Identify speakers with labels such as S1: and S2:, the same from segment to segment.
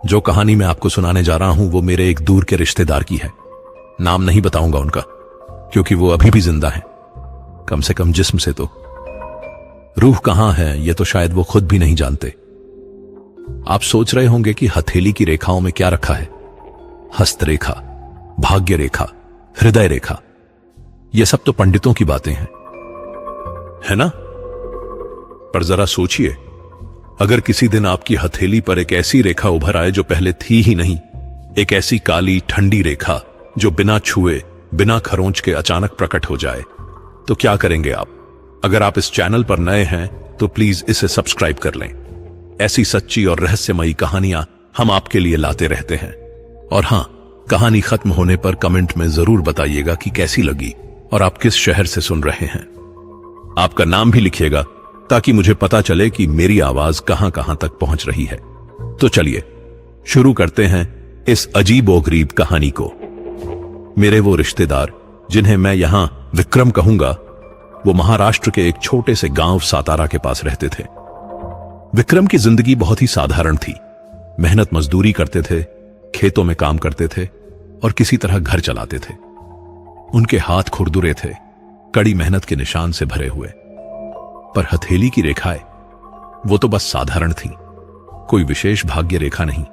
S1: जो कहानी मैं आपको सुनाने जा रहा हूं वो मेरे एक दूर के रिश्तेदार की है। नाम नहीं बताऊंगा उनका, क्योंकि वो अभी भी जिंदा है, कम से कम जिस्म से तो। रूह कहां है ये तो शायद वो खुद भी नहीं जानते। आप सोच रहे होंगे कि हथेली की रेखाओं में क्या रखा है। हस्तरेखा, भाग्य रेखा, हृदय रेखा, ये सब तो पंडितों की बातें हैं, है ना? पर जरा सोचिए, अगर किसी दिन आपकी हथेली पर एक ऐसी रेखा उभर आए जो पहले थी ही नहीं, एक ऐसी काली ठंडी रेखा जो बिना छुए, बिना खरोंच के अचानक प्रकट हो जाए, तो क्या करेंगे आप? अगर आप इस चैनल पर नए हैं तो प्लीज इसे सब्सक्राइब कर लें। ऐसी सच्ची और रहस्यमयी कहानियां हम आपके लिए लाते रहते हैं। और हां, कहानी खत्म होने पर कमेंट में जरूर बताइएगा कि कैसी लगी और आप किस शहर से सुन रहे हैं। आपका नाम भी लिखिएगा ताकि मुझे पता चले कि मेरी आवाज कहां कहां तक पहुंच रही है। तो चलिए शुरू करते हैं इस अजीबोगरीब कहानी को। मेरे वो रिश्तेदार जिन्हें मैं यहां विक्रम कहूंगा, वो महाराष्ट्र के एक छोटे से गांव सातारा के पास रहते थे। विक्रम की जिंदगी बहुत ही साधारण थी। मेहनत मजदूरी करते थे, खेतों में काम करते थे और किसी तरह घर चलाते थे। उनके हाथ खुरदुरे थे, कड़ी मेहनत के निशान से भरे हुए। पर हथेली की रेखाएं, वो तो बस साधारण थी। कोई विशेष भाग्य रेखा नहीं,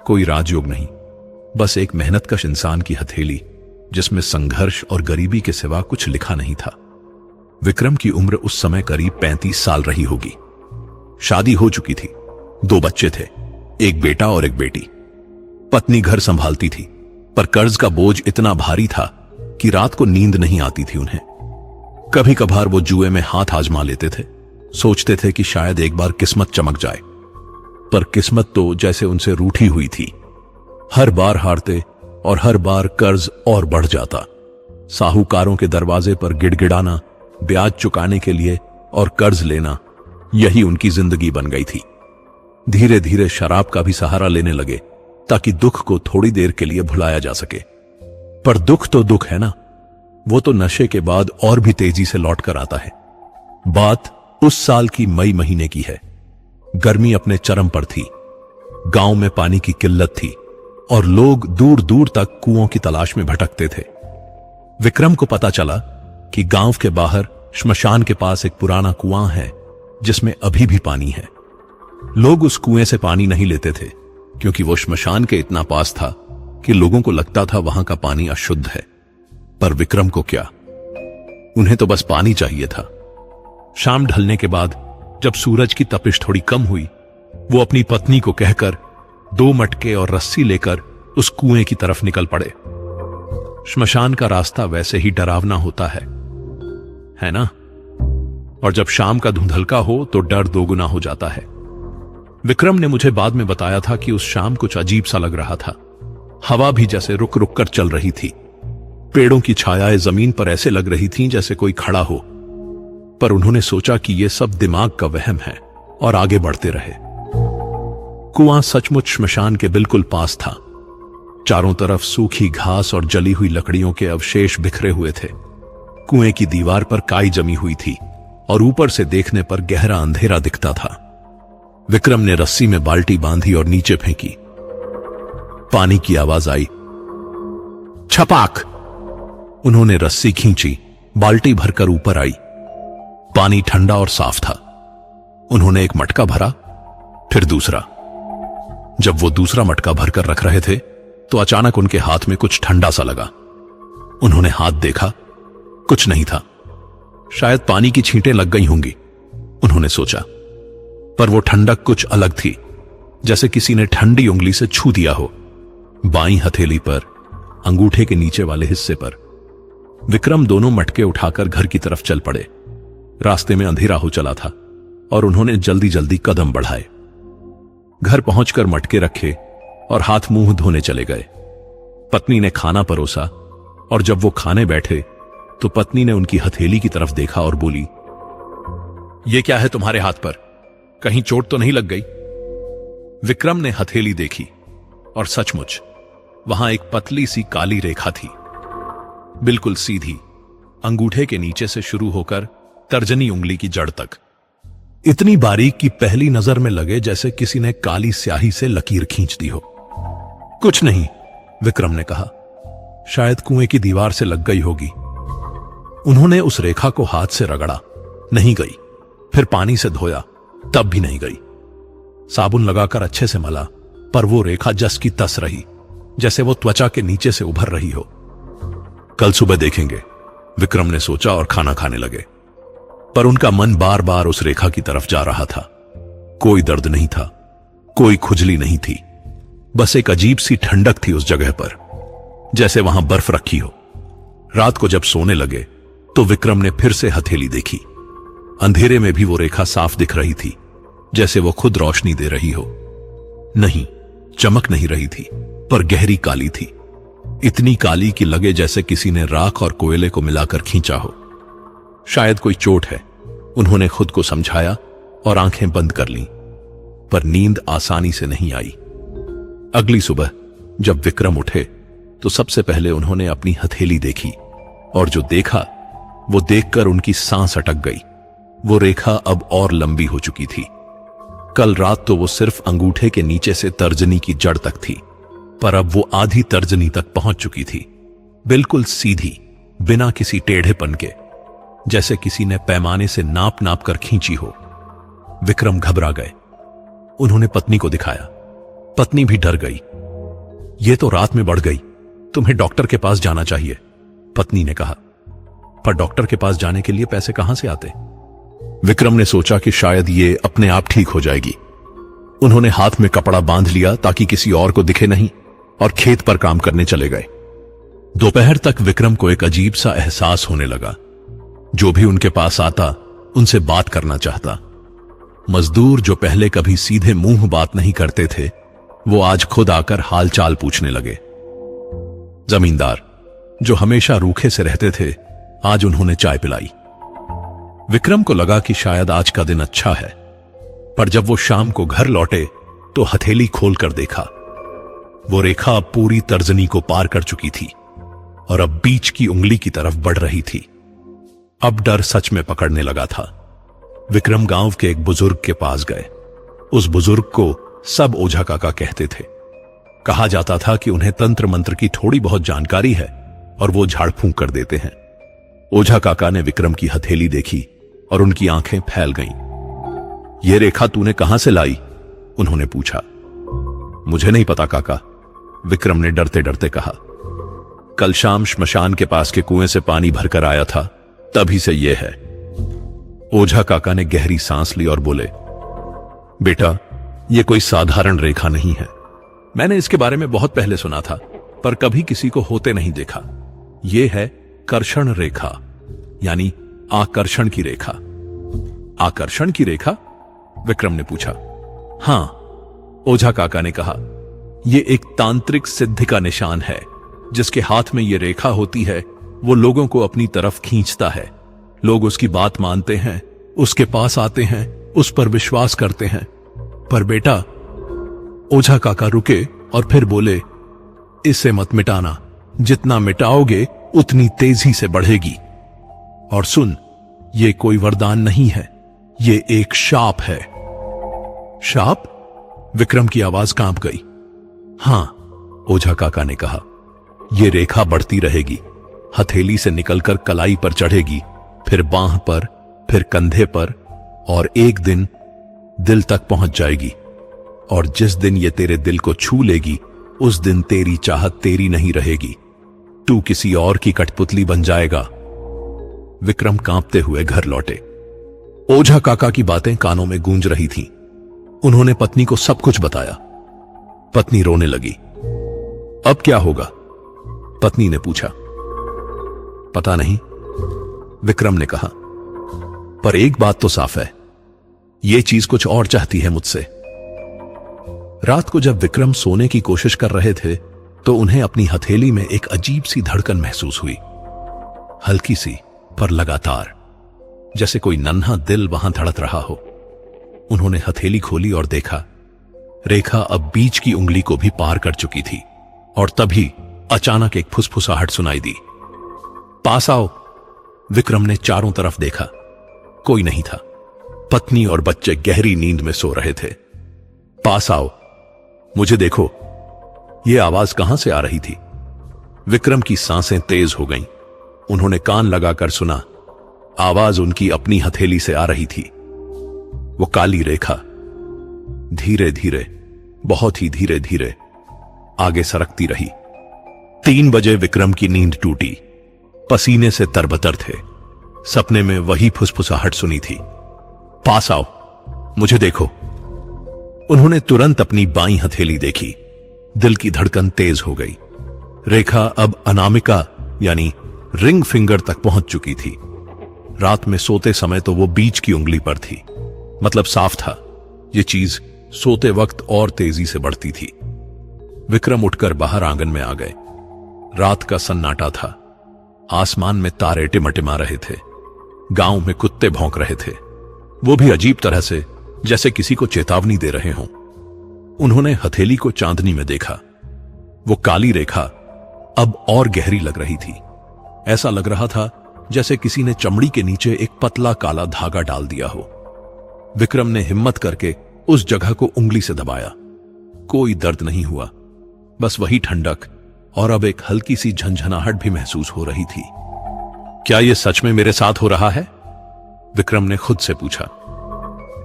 S1: कोई राजयोग नहीं, बस एक मेहनतकश इंसान की हथेली जिसमें संघर्ष और गरीबी के सिवा कुछ लिखा नहीं था। विक्रम की उम्र उस समय करीब 35 साल रही होगी। शादी हो चुकी थी, 2 बच्चे थे, एक बेटा और एक बेटी। पत्नी घर संभालती थी, पर कर्ज का बोझ इतना भारी था कि रात को नींद नहीं आती थी उन्हें। कभी कभार वो जुए में हाथ आजमा लेते थे, सोचते थे कि शायद एक बार किस्मत चमक जाए, पर किस्मत तो जैसे उनसे रूठी हुई थी। हर बार हारते और हर बार कर्ज और बढ़ जाता। साहूकारों के दरवाजे पर गिड़गिड़ाना, ब्याज चुकाने के लिए और कर्ज लेना, यही उनकी जिंदगी बन गई थी। धीरे धीरे शराब का भी सहारा लेने लगे ताकि दुख को थोड़ी देर के लिए भुलाया जा सके। पर दुख तो दुख है ना, वो तो नशे के बाद और भी तेजी से लौट कर आता है। बात उस साल की मई महीने की है। गर्मी अपने चरम पर थी, गांव में पानी की किल्लत थी और लोग दूर दूर तक कुओं की तलाश में भटकते थे। विक्रम को पता चला कि गांव के बाहर श्मशान के पास एक पुराना कुआं है जिसमें अभी भी पानी है। लोग उस कुएं से पानी नहीं लेते थे क्योंकि वो श्मशान के इतना पास था कि लोगों को लगता था वहां का पानी अशुद्ध है। पर विक्रम को क्या, उन्हें तो बस पानी चाहिए था। शाम ढलने के बाद जब सूरज की तपिश थोड़ी कम हुई, वो अपनी पत्नी को कहकर 2 मटके और रस्सी लेकर उस कुएं की तरफ निकल पड़े। श्मशान का रास्ता वैसे ही डरावना होता है ना? और जब शाम का धुंधलका हो तो डर दोगुना हो जाता है। विक्रम ने मुझे बाद में बताया था कि उस शाम कुछ अजीब सा लग रहा था। हवा भी जैसे रुक रुक कर चल रही थी। पेड़ों की छायाएं जमीन पर ऐसे लग रही थीं जैसे कोई खड़ा हो। पर उन्होंने सोचा कि यह सब दिमाग का वहम है और आगे बढ़ते रहे। कुआं सचमुच श्मशान के बिल्कुल पास था। चारों तरफ सूखी घास और जली हुई लकड़ियों के अवशेष बिखरे हुए थे। कुएं की दीवार पर काई जमी हुई थी और ऊपर से देखने पर गहरा अंधेरा दिखता था। विक्रम ने रस्सी में बाल्टी बांधी और नीचे फेंकी। पानी की आवाज आई, छपाक। उन्होंने रस्सी खींची, बाल्टी भरकर ऊपर आई। पानी ठंडा और साफ था। उन्होंने एक मटका भरा, फिर दूसरा। जब वो दूसरा मटका भरकर रख रहे थे तो अचानक उनके हाथ में कुछ ठंडा सा लगा। उन्होंने हाथ देखा, कुछ नहीं था। शायद पानी की छींटें लग गई होंगी, उन्होंने सोचा। पर वो ठंडक कुछ अलग थी, जैसे किसी ने ठंडी उंगली से छू दिया हो। बाईं हथेली पर, अंगूठे के नीचे वाले हिस्से पर। विक्रम दोनों मटके उठाकर घर की तरफ चल पड़े। रास्ते में अंधेरा हो चला था और उन्होंने जल्दी जल्दी कदम बढ़ाए। घर पहुंचकर मटके रखे और हाथ मुंह धोने चले गए। पत्नी ने खाना परोसा और जब वो खाने बैठे तो पत्नी ने उनकी हथेली की तरफ देखा और बोली, ये क्या है तुम्हारे हाथ पर? कहीं चोट तो नहीं लग गई? विक्रम ने हथेली देखी और सचमुच वहां एक पतली सी काली रेखा थी, बिल्कुल सीधी, अंगूठे के नीचे से शुरू होकर तर्जनी उंगली की जड़ तक। इतनी बारीक कि पहली नजर में लगे जैसे किसी ने काली स्याही से लकीर खींच दी हो। कुछ नहीं, विक्रम ने कहा। शायद कुएं की दीवार से लग गई होगी। उन्होंने उस रेखा को हाथ से रगड़ा, नहीं गई। फिर पानी से धोया, तब भी नहीं गई। साबुन लगाकर अच्छे से मला, पर वो रेखा जस की तस रही, जैसे वो त्वचा के नीचे से उभर रही हो। कल सुबह देखेंगे, विक्रम ने सोचा और खाना खाने लगे। पर उनका मन बार बार उस रेखा की तरफ जा रहा था। कोई दर्द नहीं था, कोई खुजली नहीं थी, बस एक अजीब सी ठंडक थी उस जगह पर, जैसे वहां बर्फ रखी हो। रात को जब सोने लगे तो विक्रम ने फिर से हथेली देखी। अंधेरे में भी वो रेखा साफ दिख रही थी, जैसे वो खुद रोशनी दे रही हो। नहीं, चमक नहीं रही थी, पर गहरी काली थी। इतनी काली कि लगे जैसे किसी ने राख और कोयले को मिलाकर खींचा हो। शायद कोई चोट है, उन्होंने खुद को समझाया और आंखें बंद कर लीं। पर नींद आसानी से नहीं आई। अगली सुबह जब विक्रम उठे तो सबसे पहले उन्होंने अपनी हथेली देखी, और जो देखा वो देखकर उनकी सांस अटक गई। वो रेखा अब और लंबी हो चुकी थी। कल रात तो वो सिर्फ अंगूठे के नीचे से तर्जनी की जड़ तक थी, पर अब वो आधी तर्जनी तक पहुंच चुकी थी, बिल्कुल सीधी, बिना किसी टेढ़ेपन के, जैसे किसी ने पैमाने से नाप नाप कर खींची हो। विक्रम घबरा गए। उन्होंने पत्नी को दिखाया। पत्नी भी डर गई। ये तो रात में बढ़ गई, तुम्हें डॉक्टर के पास जाना चाहिए, पत्नी ने कहा। पर डॉक्टर के पास जाने के लिए पैसे कहां से आते? विक्रम ने सोचा कि शायद ये अपने आप ठीक हो जाएगी। उन्होंने हाथ में कपड़ा बांध लिया ताकि किसी और को दिखे नहीं, और खेत पर काम करने चले गए। दोपहर तक विक्रम को एक अजीब सा एहसास होने लगा। जो भी उनके पास आता उनसे बात करना चाहता। मजदूर जो पहले कभी सीधे मुंह बात नहीं करते थे, वो आज खुद आकर हालचाल पूछने लगे। जमींदार जो हमेशा रूखे से रहते थे, आज उन्होंने चाय पिलाई। विक्रम को लगा कि शायद आज का दिन अच्छा है, पर जब वो शाम को घर लौटे तो हथेली खोलकर देखा। वो रेखा अब पूरी तर्जनी को पार कर चुकी थी और अब बीच की उंगली की तरफ बढ़ रही थी। अब डर सच में पकड़ने लगा था। विक्रम गांव के एक बुजुर्ग के पास गए। उस बुजुर्ग को सब ओझा काका कहते थे। कहा जाता था कि उन्हें तंत्र मंत्र की थोड़ी बहुत जानकारी है और वो झाड़ फूंक कर देते हैं। ओझा काका ने विक्रम की हथेली देखी और उनकी आंखें फैल गईं। ये रेखा तूने कहां से लाई? उन्होंने पूछा। मुझे नहीं पता काका, विक्रम ने डरते डरते कहा। कल शाम श्मशान के पास के कुएं से पानी भरकर आया था, तभी से यह है। ओझा काका ने गहरी सांस ली और बोले, बेटा यह कोई साधारण रेखा नहीं है। मैंने इसके बारे में बहुत पहले सुना था, पर कभी किसी को होते नहीं देखा। यह है कर्षण रेखा, यानी आकर्षण की रेखा। आकर्षण की रेखा? विक्रम ने पूछा। हां, ओझा काका ने कहा। यह एक तांत्रिक सिद्धि का निशान है। जिसके हाथ में यह रेखा होती है वो लोगों को अपनी तरफ खींचता है। लोग उसकी बात मानते हैं, उसके पास आते हैं, उस पर विश्वास करते हैं। पर बेटा, ओझा काका रुके और फिर बोले, इसे मत मिटाना। जितना मिटाओगे उतनी तेजी से बढ़ेगी। और सुन, ये कोई वरदान नहीं है, ये एक शाप है। शाप? विक्रम की आवाज कांप गई। हां, ओझा काका ने कहा। यह रेखा बढ़ती रहेगी, हथेली से निकलकर कलाई पर चढ़ेगी, फिर बांह पर, फिर कंधे पर, और एक दिन दिल तक पहुंच जाएगी। और जिस दिन ये तेरे दिल को छू लेगी, उस दिन तेरी चाहत तेरी नहीं रहेगी। तू किसी और की कठपुतली बन जाएगा। विक्रम कांपते हुए घर लौटे। ओझा काका की बातें कानों में गूंज रही थीं। उन्होंने पत्नी को सब कुछ बताया। पत्नी रोने लगी। अब क्या होगा? पत्नी ने पूछा। पता नहीं, विक्रम ने कहा। पर एक बात तो साफ है, यह चीज कुछ और चाहती है मुझसे। रात को जब विक्रम सोने की कोशिश कर रहे थे तो उन्हें अपनी हथेली में एक अजीब सी धड़कन महसूस हुई। हल्की सी, पर लगातार, जैसे कोई नन्हा दिल वहां धड़क रहा हो। उन्होंने हथेली खोली और देखा, रेखा अब बीच की उंगली को भी पार कर चुकी थी। और तभी अचानक एक फुसफुसाहट सुनाई दी। पास आओ। विक्रम ने चारों तरफ देखा, कोई नहीं था। पत्नी और बच्चे गहरी नींद में सो रहे थे। पास आओ, मुझे देखो। ये आवाज कहां से आ रही थी? विक्रम की सांसें तेज हो गईं। उन्होंने कान लगाकर सुना। आवाज उनकी अपनी हथेली से आ रही थी। वो काली रेखा धीरे धीरे, बहुत ही धीरे धीरे आगे सरकती रही। 3 बजे विक्रम की नींद टूटी। पसीने से तरबतर थे। सपने में वही फुसफुसाहट सुनी थी। पास आओ, मुझे देखो। उन्होंने तुरंत अपनी बाईं हथेली देखी। दिल की धड़कन तेज हो गई। रेखा अब अनामिका यानी रिंग फिंगर तक पहुंच चुकी थी। रात में सोते समय तो वो बीच की उंगली पर थी। मतलब साफ था, ये चीज सोते वक्त और तेजी से बढ़ती थी। विक्रम उठकर बाहर आंगन में आ गए। रात का सन्नाटा था। आसमान में तारे टिमटिमा रहे थे। गांव में कुत्ते भौंक रहे थे, वो भी अजीब तरह से, जैसे किसी को चेतावनी दे रहे हों। उन्होंने हथेली को चांदनी में देखा। वो काली रेखा अब और गहरी लग रही थी। ऐसा लग रहा था जैसे किसी ने चमड़ी के नीचे एक पतला काला धागा डाल दिया हो। विक्रम ने हिम्मत करके उस जगह को उंगली से दबाया। कोई दर्द नहीं हुआ, बस वही ठंडक और अब एक हल्की सी झंझनाहट भी महसूस हो रही थी। क्या यह सच में मेरे साथ हो रहा है? विक्रम ने खुद से पूछा,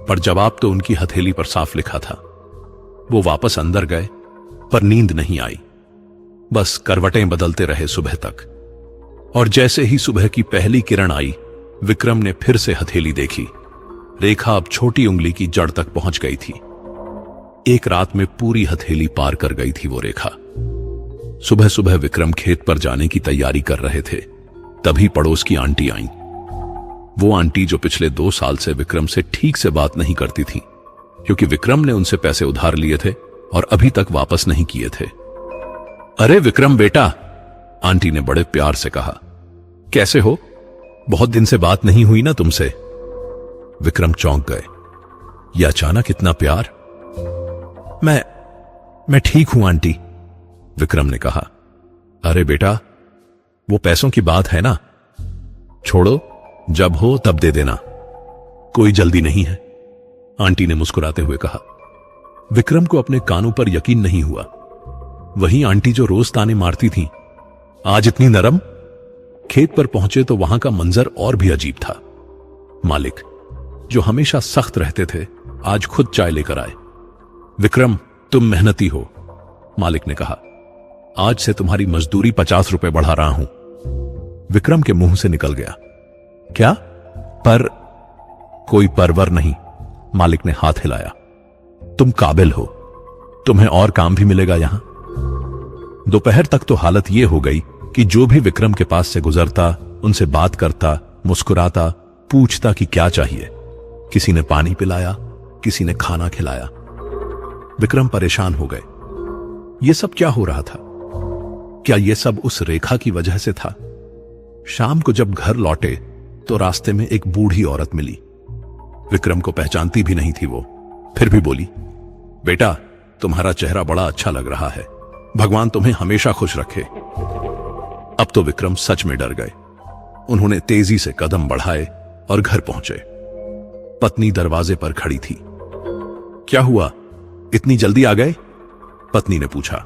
S1: पर जवाब तो उनकी हथेली पर साफ लिखा था। वो वापस अंदर गए, पर नींद नहीं आई। बस करवटें बदलते रहे सुबह तक। और जैसे ही सुबह की पहली किरण आई, विक्रम ने फिर से हथेली देखी। रेखा अब छोटी उंगली की जड़ तक पहुंच गई थी। एक रात में पूरी हथेली पार कर गई थी वो रेखा। सुबह सुबह विक्रम खेत पर जाने की तैयारी कर रहे थे, तभी पड़ोस की आंटी आईं। वो आंटी जो पिछले 2 साल से विक्रम से ठीक से बात नहीं करती थी, क्योंकि विक्रम ने उनसे पैसे उधार लिए थे और अभी तक वापस नहीं किए थे। अरे विक्रम बेटा, आंटी ने बड़े प्यार से कहा, कैसे हो? बहुत दिन से बात नहीं हुई ना तुमसे। विक्रम चौंक गए। ये अचानक इतना प्यार? मैं ठीक हूं आंटी, विक्रम ने कहा। अरे बेटा, वो पैसों की बात है ना, छोड़ो, जब हो तब दे देना, कोई जल्दी नहीं है, आंटी ने मुस्कुराते हुए कहा। विक्रम को अपने कानों पर यकीन नहीं हुआ। वही आंटी जो रोज ताने मारती थी, आज इतनी नरम। खेत पर पहुंचे तो वहां का मंजर और भी अजीब था। मालिक, जो हमेशा सख्त रहते थे, आज खुद चाय लेकर आए। विक्रम, तुम मेहनती हो, मालिक ने कहा। आज से तुम्हारी मजदूरी 50 रुपए बढ़ा रहा हूं। विक्रम के मुंह से निकल गया, क्या? पर कोई परवर नहीं, मालिक ने हाथ हिलाया। तुम काबिल हो, तुम्हें और काम भी मिलेगा यहां। दोपहर तक तो हालत यह हो गई कि जो भी विक्रम के पास से गुजरता, उनसे बात करता, मुस्कुराता, पूछता कि क्या चाहिए। किसी ने पानी पिलाया, किसी ने खाना खिलाया। विक्रम परेशान हो गए। यह सब क्या हो रहा था? क्या यह सब उस रेखा की वजह से था? शाम को जब घर लौटे तो रास्ते में एक बूढ़ी औरत मिली। विक्रम को पहचानती भी नहीं थी वो, फिर भी बोली, बेटा, तुम्हारा चेहरा बड़ा अच्छा लग रहा है, भगवान तुम्हें हमेशा खुश रखे। अब तो विक्रम सच में डर गए। उन्होंने तेजी से कदम बढ़ाए और घर पहुंचे। पत्नी दरवाजे पर खड़ी थी। क्या हुआ, इतनी जल्दी आ गए? पत्नी ने पूछा।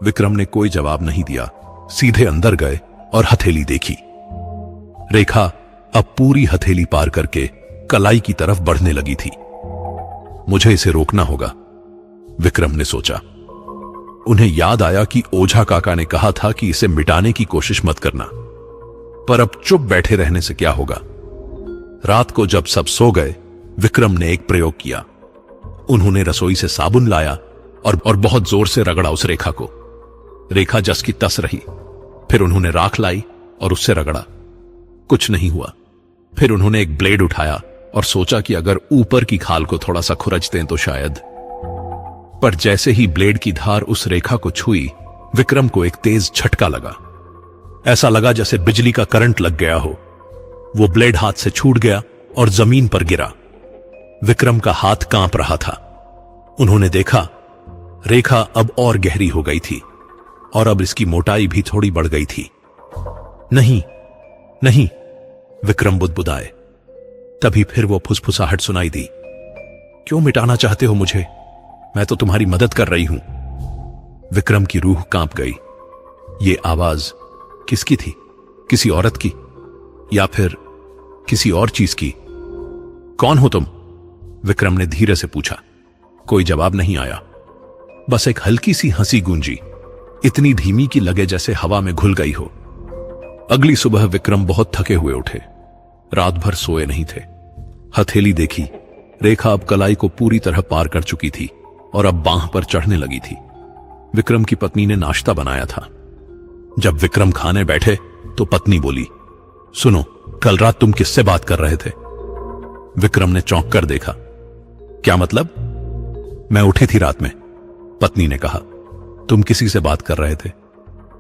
S1: विक्रम ने कोई जवाब नहीं दिया, सीधे अंदर गए और हथेली देखी। रेखा अब पूरी हथेली पार करके कलाई की तरफ बढ़ने लगी थी। मुझे इसे रोकना होगा, विक्रम ने सोचा। उन्हें याद आया कि ओझा काका ने कहा था कि इसे मिटाने की कोशिश मत करना, पर अब चुप बैठे रहने से क्या होगा। रात को जब सब सो गए, विक्रम ने एक प्रयोग किया। उन्होंने रसोई से साबुन लाया और बहुत जोर से रगड़ा उस रेखा को। रेखा जस की तस रही। फिर उन्होंने राख लाई और उससे रगड़ा, कुछ नहीं हुआ। फिर उन्होंने एक ब्लेड उठाया और सोचा कि अगर ऊपर की खाल को थोड़ा सा खुरच दें तो शायद। पर जैसे ही ब्लेड की धार उस रेखा को छुई, विक्रम को एक तेज झटका लगा। ऐसा लगा जैसे बिजली का करंट लग गया हो। वो ब्लेड हाथ से छूट गया और जमीन पर गिरा। विक्रम का हाथ कांप रहा था। उन्होंने देखा, रेखा अब और गहरी हो गई थी और अब इसकी मोटाई भी थोड़ी बढ़ गई थी। नहीं नहीं, विक्रम बुदबुदाए। तभी फिर वो फुसफुसाहट सुनाई दी। क्यों मिटाना चाहते हो मुझे? मैं तो तुम्हारी मदद कर रही हूं। विक्रम की रूह कांप गई। ये आवाज किसकी थी? किसी औरत की या फिर किसी और चीज की? कौन हो तुम? विक्रम ने धीरे से पूछा। कोई जवाब नहीं आया, बस एक हल्की सी हंसी गूंजी, इतनी धीमी कि लगे जैसे हवा में घुल गई हो। अगली सुबह विक्रम बहुत थके हुए उठे। रात भर सोए नहीं थे। हथेली देखी, रेखा अब कलाई को पूरी तरह पार कर चुकी थी और अब बांह पर चढ़ने लगी थी। विक्रम की पत्नी ने नाश्ता बनाया था। जब विक्रम खाने बैठे तो पत्नी बोली, सुनो, कल रात तुम किससे बात कर रहे थे? विक्रम ने चौंक कर देखा। क्या मतलब? मैं उठी थी रात में, पत्नी ने कहा। तुम किसी से बात कर रहे थे?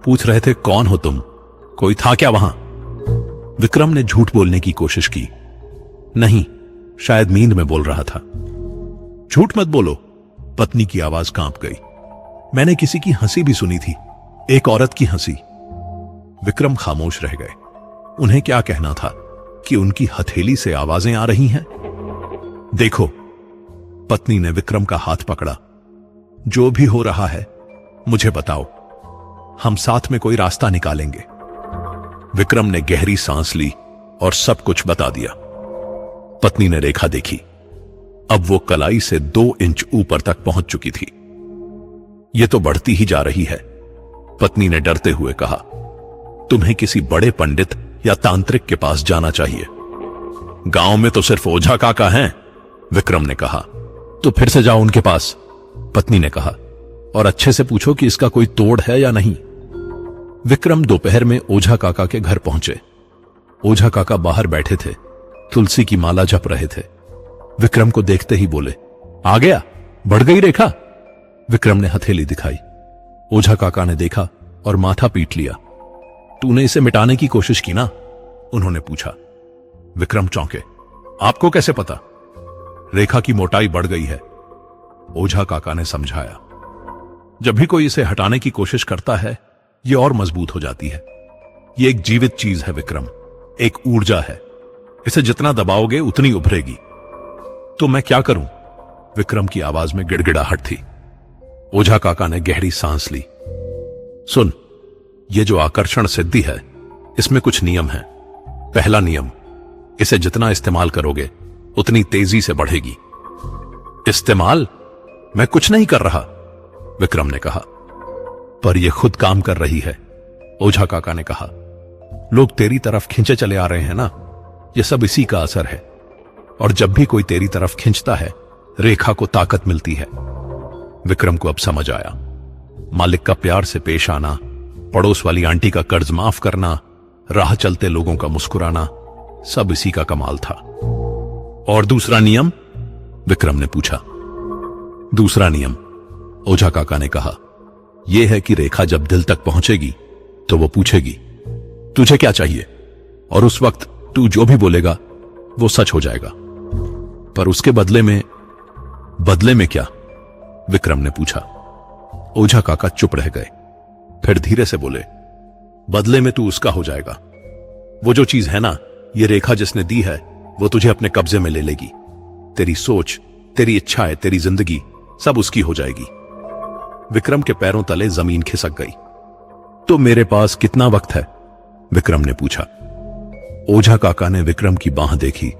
S1: पूछ रहे थे कौन हो तुम? कोई था क्या वहां? विक्रम ने झूठ बोलने की कोशिश की। नहीं, शायद नींद में बोल रहा था। झूठ मत बोलो, पत्नी की आवाज कांप गई। मैंने किसी की हंसी भी सुनी थी, एक औरत की हंसी। विक्रम खामोश रह गए। उन्हें क्या कहना था कि उनकी हथेली से आवाजें आ रही हैं? देखो, पत्नी ने विक्रम का हाथ पकड़ा। जो भी हो रहा है मुझे बताओ, हम साथ में कोई रास्ता निकालेंगे। विक्रम ने गहरी सांस ली और सब कुछ बता दिया। पत्नी ने रेखा देखी। अब वो कलाई से 2 इंच ऊपर तक पहुंच चुकी थी। ये तो बढ़ती ही जा रही है, पत्नी ने डरते हुए कहा। तुम्हें किसी बड़े पंडित या तांत्रिक के पास जाना चाहिए। गांव में तो सिर्फ ओझा काका हैं, विक्रम ने कहा। तो फिर से जाओ उनके पास, पत्नी ने कहा, और अच्छे से पूछो कि इसका कोई तोड़ है या नहीं। विक्रम दोपहर में ओझा काका के घर पहुंचे। ओझा काका बाहर बैठे थे, तुलसी की माला जप रहे थे। विक्रम को देखते ही बोले, आ गया? बढ़ गई रेखा? विक्रम ने हथेली दिखाई। ओझा काका ने देखा और माथा पीट लिया। तूने इसे मिटाने की कोशिश की ना? उन्होंने पूछा। विक्रम चौंके। आपको कैसे पता? रेखा की मोटाई बढ़ गई है, ओझा काका ने समझाया। जब भी कोई इसे हटाने की कोशिश करता है, यह और मजबूत हो जाती है। यह एक जीवित चीज है विक्रम, एक ऊर्जा है। इसे जितना दबाओगे उतनी उभरेगी। तो मैं क्या करूं? विक्रम की आवाज में गिड़गिड़ाहट थी। ओझा काका ने गहरी सांस ली। सुन, ये जो आकर्षण सिद्धि है, इसमें कुछ नियम है। पहला नियम, इसे जितना इस्तेमाल करोगे उतनी तेजी से बढ़ेगी। इस्तेमाल? मैं कुछ नहीं कर रहा, विक्रम ने कहा। पर यह खुद काम कर रही है, ओझा काका ने कहा। लोग तेरी तरफ खींचे चले आ रहे हैं ना, यह सब इसी का असर है। और जब भी कोई तेरी तरफ खींचता है, रेखा को ताकत मिलती है। विक्रम को अब समझ आया। मालिक का प्यार से पेश आना, पड़ोस वाली आंटी का कर्ज माफ करना, राह चलते लोगों का मुस्कुराना, सब इसी का कमाल था। और दूसरा नियम? विक्रम ने पूछा। दूसरा नियम, ओझा काका ने कहा, यह है कि रेखा जब दिल तक पहुंचेगी तो वो पूछेगी, तुझे क्या चाहिए? और उस वक्त तू जो भी बोलेगा वो सच हो जाएगा। पर उसके बदले में क्या? विक्रम ने पूछा। ओझा काका चुप रह गए, फिर धीरे से बोले, बदले में तू उसका हो जाएगा। वो जो चीज है ना, ये रेखा जिसने दी है, वो तुझे अपने कब्जे में ले लेगी। तेरी सोच, तेरी इच्छाएं, तेरी जिंदगी सब उसकी हो जाएगी। विक्रम के पैरों तले जमीन खिसक गई। तो मेरे पास कितना वक्त है? विक्रम ने पूछा। ओझा काका ने विक्रम की बांह देखी,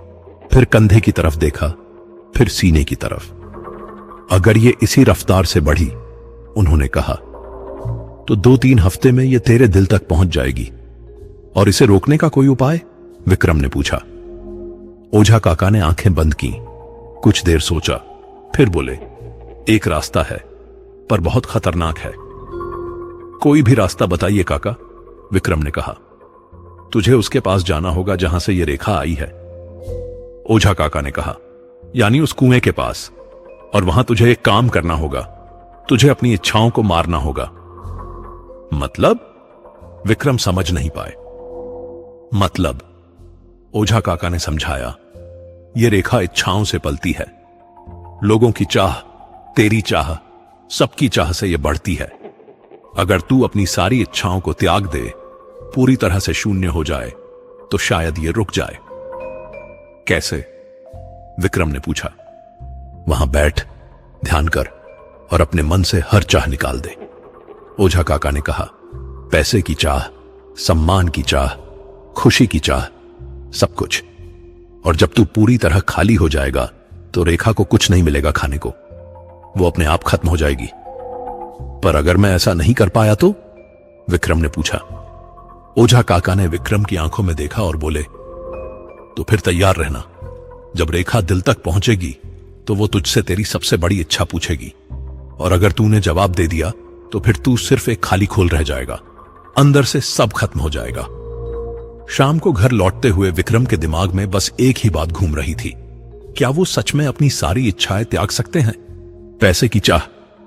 S1: फिर कंधे की तरफ देखा, फिर सीने की तरफ। अगर ये इसी रफ्तार से बढ़ी, उन्होंने कहा, तो 2-3 हफ्ते में ये तेरे दिल तक पहुंच जाएगी। और इसे रोकने का कोई उपाय? विक्रम ने पूछा। ओझा काका ने आंखें बंद की, कुछ देर सोचा, फिर बोले, एक रास्ता है, पर बहुत खतरनाक है। कोई भी रास्ता बताइए काका, विक्रम ने कहा। तुझे उसके पास जाना होगा जहां से यह रेखा आई है, ओझा काका ने कहा, यानी उस कुएं के पास। और वहां तुझे एक काम करना होगा, तुझे अपनी इच्छाओं को मारना होगा। मतलब? विक्रम समझ नहीं पाए। मतलब, ओझा काका ने समझाया, यह रेखा इच्छाओं से पलती है। लोगों की चाह, तेरी चाह, सबकी चाह से यह बढ़ती है। अगर तू अपनी सारी इच्छाओं को त्याग दे, पूरी तरह से शून्य हो जाए, तो शायद यह रुक जाए। कैसे? विक्रम ने पूछा। वहां बैठ, ध्यान कर और अपने मन से हर चाह निकाल दे। ओझा काका ने कहा, पैसे की चाह, सम्मान की चाह, खुशी की चाह, सब कुछ। और जब तू पूरी तरह खाली हो जाएगा तो रेखा को कुछ नहीं मिलेगा खाने को, वो अपने आप खत्म हो जाएगी। पर अगर मैं ऐसा नहीं कर पाया तो? विक्रम ने पूछा। ओझा काका ने विक्रम की आंखों में देखा और बोले, तो फिर तैयार रहना। जब रेखा दिल तक पहुंचेगी तो वो तुझसे तेरी सबसे बड़ी इच्छा पूछेगी, और अगर तूने जवाब दे दिया तो फिर तू सिर्फ एक खाली खोल रह जाएगा, अंदर से सब खत्म हो जाएगा। शाम को घर लौटते हुए विक्रम के दिमाग में बस एक ही बात घूम रही थी, क्या वो सच में अपनी सारी इच्छाएं त्याग सकते हैं? पैसे की चाह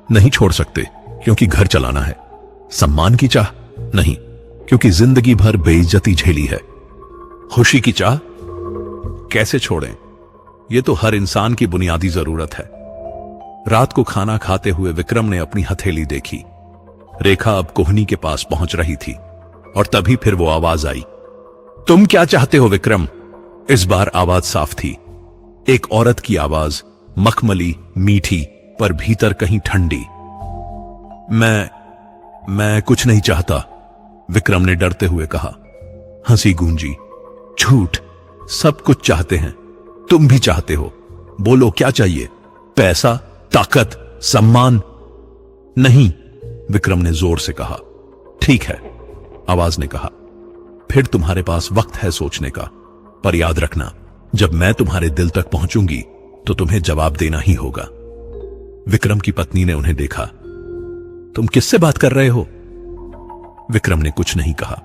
S1: नहीं छोड़ सकते क्योंकि घर चलाना है। सम्मान की चाह नहीं, क्योंकि जिंदगी भर बेइज्जती झेली है। खुशी की चाह कैसे छोड़ें? यह तो हर इंसान की बुनियादी जरूरत है। रात को खाना खाते हुए विक्रम ने अपनी हथेली देखी। रेखा अब कोहनी के पास पहुंच रही थी और तभी फिर वो आवाज आई, तुम क्या चाहते हो विक्रम? इस बार आवाज साफ थी, एक औरत की आवाज, मखमली, मीठी, पर भीतर कहीं ठंडी। मैं कुछ नहीं चाहता, विक्रम ने डरते हुए कहा। हंसी गूंजी। झूठ, सब कुछ चाहते हैं, तुम भी चाहते हो। बोलो क्या चाहिए? पैसा, ताकत, सम्मान? नहीं, विक्रम ने जोर से कहा। ठीक है, आवाज ने कहा, फिर तुम्हारे पास वक्त है सोचने का, पर याद रखना, जब मैं तुम्हारे दिल तक पहुंचूंगी तो तुम्हें जवाब देना ही होगा। विक्रम की पत्नी ने उन्हें देखा। तुम किससे बात कर रहे हो? विक्रम ने कुछ नहीं कहा,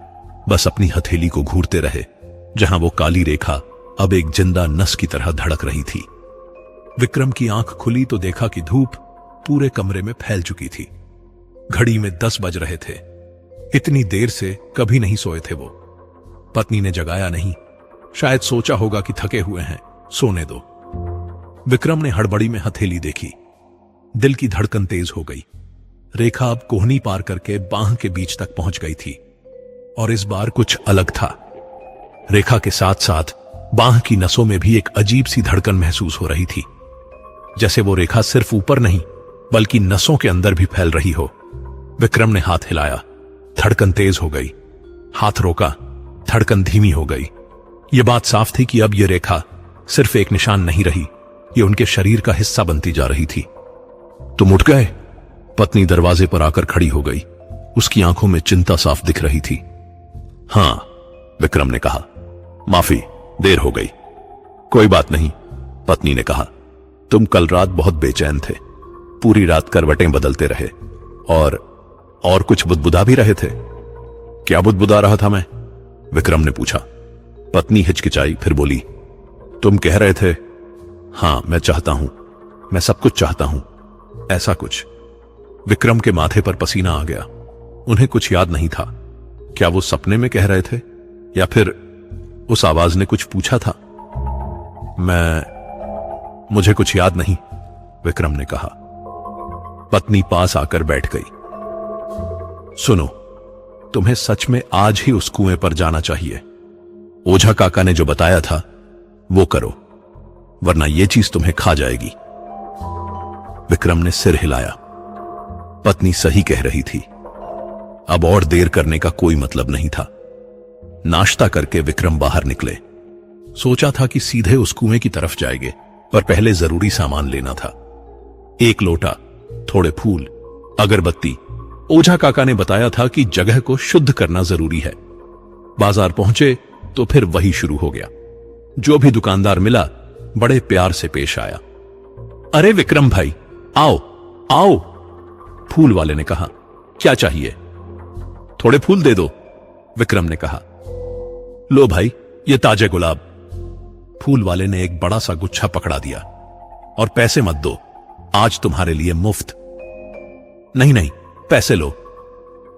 S1: बस अपनी हथेली को घूरते रहे, जहां वो काली रेखा अब एक जिंदा नस की तरह धड़क रही थी। विक्रम की आंख खुली तो देखा कि धूप पूरे कमरे में फैल चुकी थी। घड़ी में 10 बज रहे थे। इतनी देर से कभी नहीं सोए थे वो। पत्नी ने जगाया नहीं, शायद सोचा होगा कि थके हुए हैं, सोने दो। विक्रम ने हड़बड़ी में हथेली देखी। दिल की धड़कन तेज हो गई। रेखा अब कोहनी पार करके बांह के बीच तक पहुंच गई थी, और इस बार कुछ अलग था। रेखा के साथ साथ बांह की नसों में भी एक अजीब सी धड़कन महसूस हो रही थी, जैसे वो रेखा सिर्फ ऊपर नहीं बल्कि नसों के अंदर भी फैल रही हो। विक्रम ने हाथ हिलाया, धड़कन तेज हो गई। हाथ रोका, धड़कन धीमी हो गई। यह बात साफ थी कि अब यह रेखा सिर्फ एक निशान नहीं रही, यह उनके शरीर का हिस्सा बनती जा रही थी। तुम उठ गए? पत्नी दरवाजे पर आकर खड़ी हो गई। उसकी आंखों में चिंता साफ दिख रही थी। हां, विक्रम ने कहा, माफी, देर हो गई। कोई बात नहीं, पत्नी ने कहा, तुम कल रात बहुत बेचैन थे, पूरी रात करवटें बदलते रहे और कुछ बुदबुदा भी रहे थे। क्या बुदबुदा रहा था मैं? विक्रम ने पूछा। पत्नी हिचकिचाई, फिर बोली, तुम कह रहे थे, हां मैं चाहता हूं, मैं सब कुछ चाहता हूं, ऐसा कुछ। विक्रम के माथे पर पसीना आ गया। उन्हें कुछ याद नहीं था। क्या वो सपने में कह रहे थे या फिर उस आवाज ने कुछ पूछा था? मुझे कुछ याद नहीं, विक्रम ने कहा। पत्नी पास आकर बैठ गई। सुनो, तुम्हें सच में आज ही उस कुएं पर जाना चाहिए। ओझा काका ने जो बताया था वो करो, वरना यह चीज तुम्हें खा जाएगी। विक्रम ने सिर हिलाया। पत्नी सही कह रही थी। अब और देर करने का कोई मतलब नहीं था। नाश्ता करके विक्रम बाहर निकले। सोचा था कि सीधे उस कुएं की तरफ जाएंगे, पर पहले जरूरी सामान लेना था। एक लोटा, थोड़े फूल, अगरबत्ती। ओझा काका ने बताया था कि जगह को शुद्ध करना जरूरी है। बाजार पहुंचे तो फिर वही शुरू हो गया। जो भी दुकानदार मिला बड़े प्यार से पेश आया। अरे विक्रम भाई, आओ आओ, फूल वाले ने कहा। क्या चाहिए? थोड़े फूल दे दो, विक्रम ने कहा। लो भाई, ये ताजे गुलाब। फूल वाले ने एक बड़ा सा गुच्छा पकड़ा दिया। और पैसे मत दो, आज तुम्हारे लिए मुफ्त। नहीं नहीं, पैसे लो,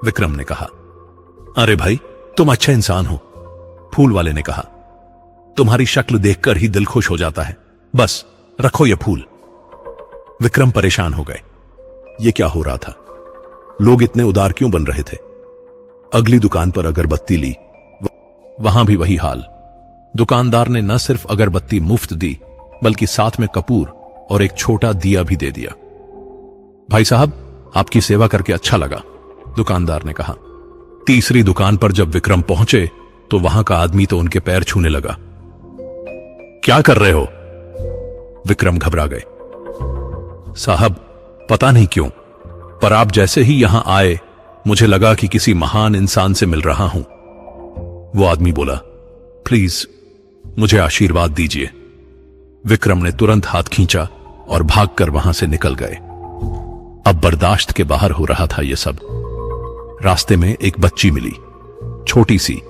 S1: विक्रम ने कहा। अरे भाई, तुम अच्छे इंसान हो, फूल वाले ने कहा। तुम्हारी शक्ल देखकर ही दिल खुश हो जाता है। बस रखो ये फूल। विक्रम परेशान हो गए। ये क्या हो रहा था? लोग इतने उदार क्यों बन रहे थे? अगली दुकान पर अगरबत्ती ली, वहां भी वही हाल। दुकानदार ने न सिर्फ अगरबत्ती मुफ्त दी, बल्कि साथ में कपूर और एक छोटा दिया भी दे दिया। भाई साहब, आपकी सेवा करके अच्छा लगा, दुकानदार ने कहा। तीसरी दुकान पर जब विक्रम पहुंचे तो वहां का आदमी तो उनके पैर छूने लगा। क्या कर रहे हो? विक्रम घबरा गए। साहब, पता नहीं क्यों, पर आप जैसे ही यहां आए मुझे लगा कि किसी महान इंसान से मिल रहा हूं। वो आदमी बोला, प्लीज मुझे आशीर्वाद दीजिए। विक्रम ने तुरंत हाथ खींचा और भागकर वहां से निकल गए। अब बर्दाश्त के बाहर हो रहा था यह सब। रास्ते में एक बच्ची मिली, छोटी सी,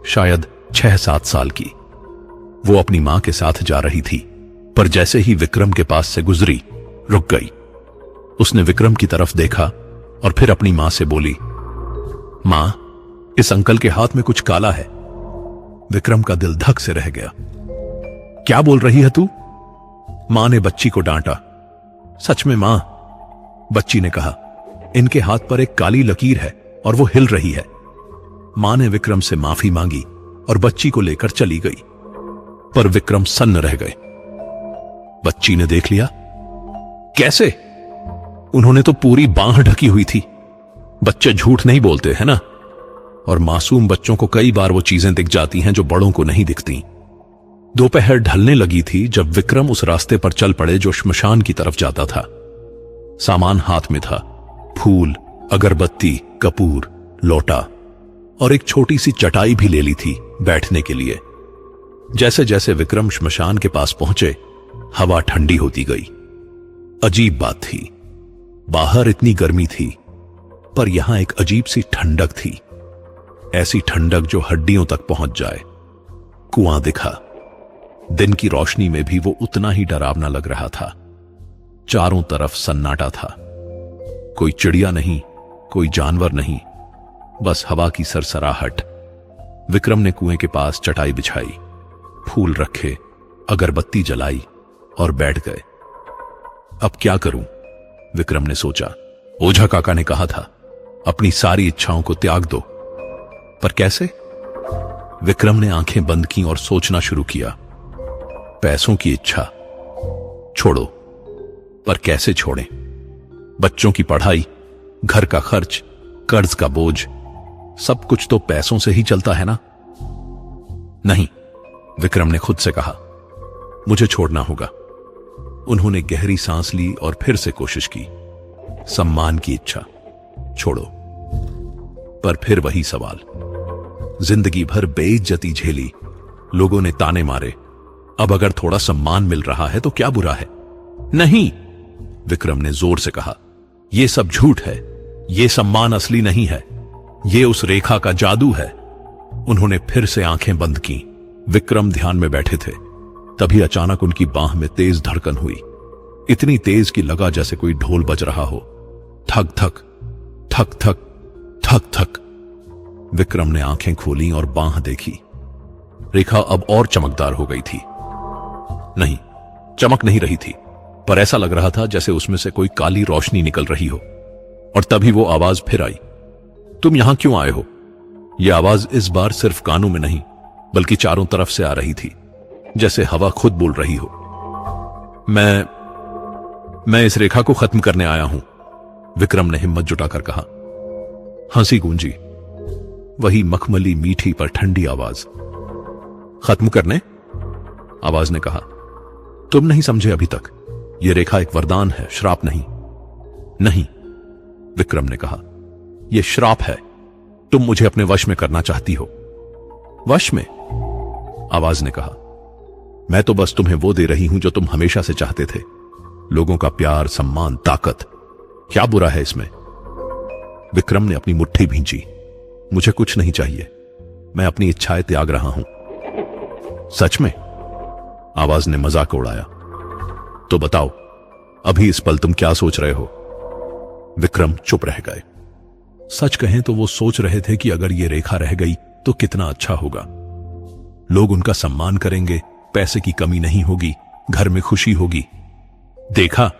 S1: शायद 6-7 साल की। वो अपनी मां के साथ जा रही थी, पर जैसे ही विक्रम के पास से गुजरी रुक गई। उसने विक्रम की तरफ देखा और फिर अपनी मां से बोली, मां, इस अंकल के हाथ में कुछ काला है। विक्रम का दिल धक से रह गया। क्या बोल रही है तू? मां ने बच्ची को डांटा। सच में मां, बच्ची ने कहा, इनके हाथ पर एक काली लकीर है और वो हिल रही है। मां ने विक्रम से माफी मांगी और बच्ची को लेकर चली गई, पर विक्रम सन्न रह गए। बच्ची ने देख लिया। कैसे? उन्होंने तो पूरी बांह ढकी हुई थी। बच्चे झूठ नहीं बोलते हैं ना, और मासूम बच्चों को कई बार वो चीजें दिख जाती हैं जो बड़ों को नहीं दिखती। दोपहर ढलने लगी थी जब विक्रम उस रास्ते पर चल पड़े जो श्मशान की तरफ जाता था। सामान हाथ में था, फूल, अगरबत्ती, कपूर, लोटा और एक छोटी सी चटाई भी ले ली थी बैठने के लिए। जैसे जैसे विक्रम श्मशान के पास पहुंचे, हवा ठंडी होती गई। अजीब बात थी, बाहर इतनी गर्मी थी, पर यहां एक अजीब सी ठंडक थी, ऐसी ठंडक जो हड्डियों तक पहुंच जाए। कुआं दिखा। दिन की रोशनी में भी वो उतना ही डरावना लग रहा था। चारों तरफ सन्नाटा था। कोई चिड़िया नहीं, कोई जानवर नहीं, बस हवा की सरसराहट। विक्रम ने कुएं के पास चटाई बिछाई, फूल रखे, अगरबत्ती जलाई और बैठ गए। अब क्या करूं? विक्रम ने सोचा। ओझा काका ने कहा था, अपनी सारी इच्छाओं को त्याग दो, पर कैसे? विक्रम ने आंखें बंद की और सोचना शुरू किया। पैसों की इच्छा छोड़ो, पर कैसे छोड़ें? बच्चों की पढ़ाई, घर का खर्च, कर्ज का बोझ, सब कुछ तो पैसों से ही चलता है ना। नहीं, विक्रम ने खुद से कहा, मुझे छोड़ना होगा। उन्होंने गहरी सांस ली और फिर से कोशिश की। सम्मान की इच्छा छोड़ो, पर फिर वही सवाल। जिंदगी भर बेइज्जती झेली, लोगों ने ताने मारे, अब अगर थोड़ा सम्मान मिल रहा है तो क्या बुरा है? नहीं, विक्रम ने जोर से कहा, यह सब झूठ है, यह सम्मान असली नहीं है, यह उस रेखा का जादू है। उन्होंने फिर से आंखें बंद की। विक्रम ध्यान में बैठे थे, तभी अचानक उनकी बांह में तेज धड़कन हुई, इतनी तेज कि लगा जैसे कोई ढोल बज रहा हो। थक थक थक थक थक थक। विक्रम ने आंखें खोली और बांह देखी। रेखा अब और चमकदार हो गई थी। नहीं, चमक नहीं रही थी, पर ऐसा लग रहा था जैसे उसमें से कोई काली रोशनी निकल रही हो। और तभी वो आवाज फिर आई, तुम यहां क्यों आए हो? यह आवाज इस बार सिर्फ कानों में नहीं, बल्कि चारों तरफ से आ रही थी, जैसे हवा खुद बोल रही हो। मैं इस रेखा को खत्म करने आया हूं, विक्रम ने हिम्मत जुटाकर कहा। हंसी गूंजी, वही मखमली मीठी पर ठंडी आवाज। खत्म करने? आवाज ने कहा, तुम नहीं समझे अभी तक, यह रेखा एक वरदान है, श्राप नहीं। नहीं, विक्रम ने कहा, यह श्राप है। तुम मुझे अपने वश में करना चाहती हो। वश में? आवाज ने कहा, मैं तो बस तुम्हें वो दे रही हूं जो तुम हमेशा से चाहते थे, लोगों का प्यार, सम्मान, ताकत। क्या बुरा है इसमें? विक्रम ने अपनी मुट्ठी भींची। मुझे कुछ नहीं चाहिए, मैं अपनी इच्छाएं त्याग रहा हूं। सच में? आवाज ने मजाक उड़ाया। तो बताओ, अभी इस पल तुम क्या सोच रहे हो? विक्रम चुप रह गए। सच कहें तो वो सोच रहे थे कि अगर ये रेखा रह गई तो कितना अच्छा होगा। लोग उनका सम्मान करेंगे, पैसे की कमी नहीं होगी, घर में खुशी होगी। देखा,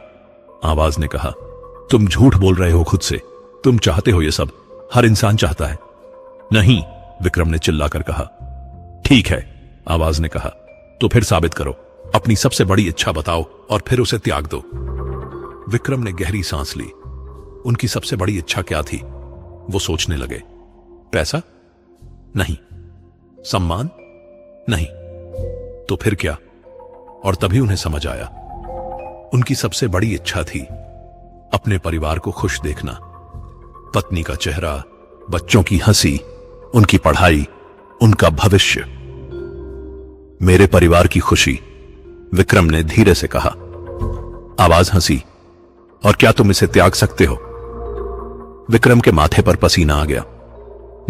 S1: आवाज ने कहा, तुम झूठ बोल रहे हो खुद से। तुम चाहते हो ये सब, हर इंसान चाहता है। नहीं, विक्रम ने चिल्लाकर कहा। ठीक है, आवाज ने कहा, तो फिर साबित करो, अपनी सबसे बड़ी इच्छा बताओ और फिर उसे त्याग दो। विक्रम ने गहरी सांस ली। उनकी सबसे बड़ी इच्छा क्या थी? वो सोचने लगे, पैसा नहीं, सम्मान नहीं, तो फिर क्या? और तभी उन्हें समझ आया, उनकी सबसे बड़ी इच्छा थी अपने परिवार को खुश देखना। पत्नी का चेहरा, बच्चों की हंसी, उनकी पढ़ाई, उनका भविष्य। मेरे परिवार की खुशी, विक्रम ने धीरे से कहा। आवाज हंसी, और क्या तुम इसे त्याग सकते हो? विक्रम के माथे पर पसीना आ गया।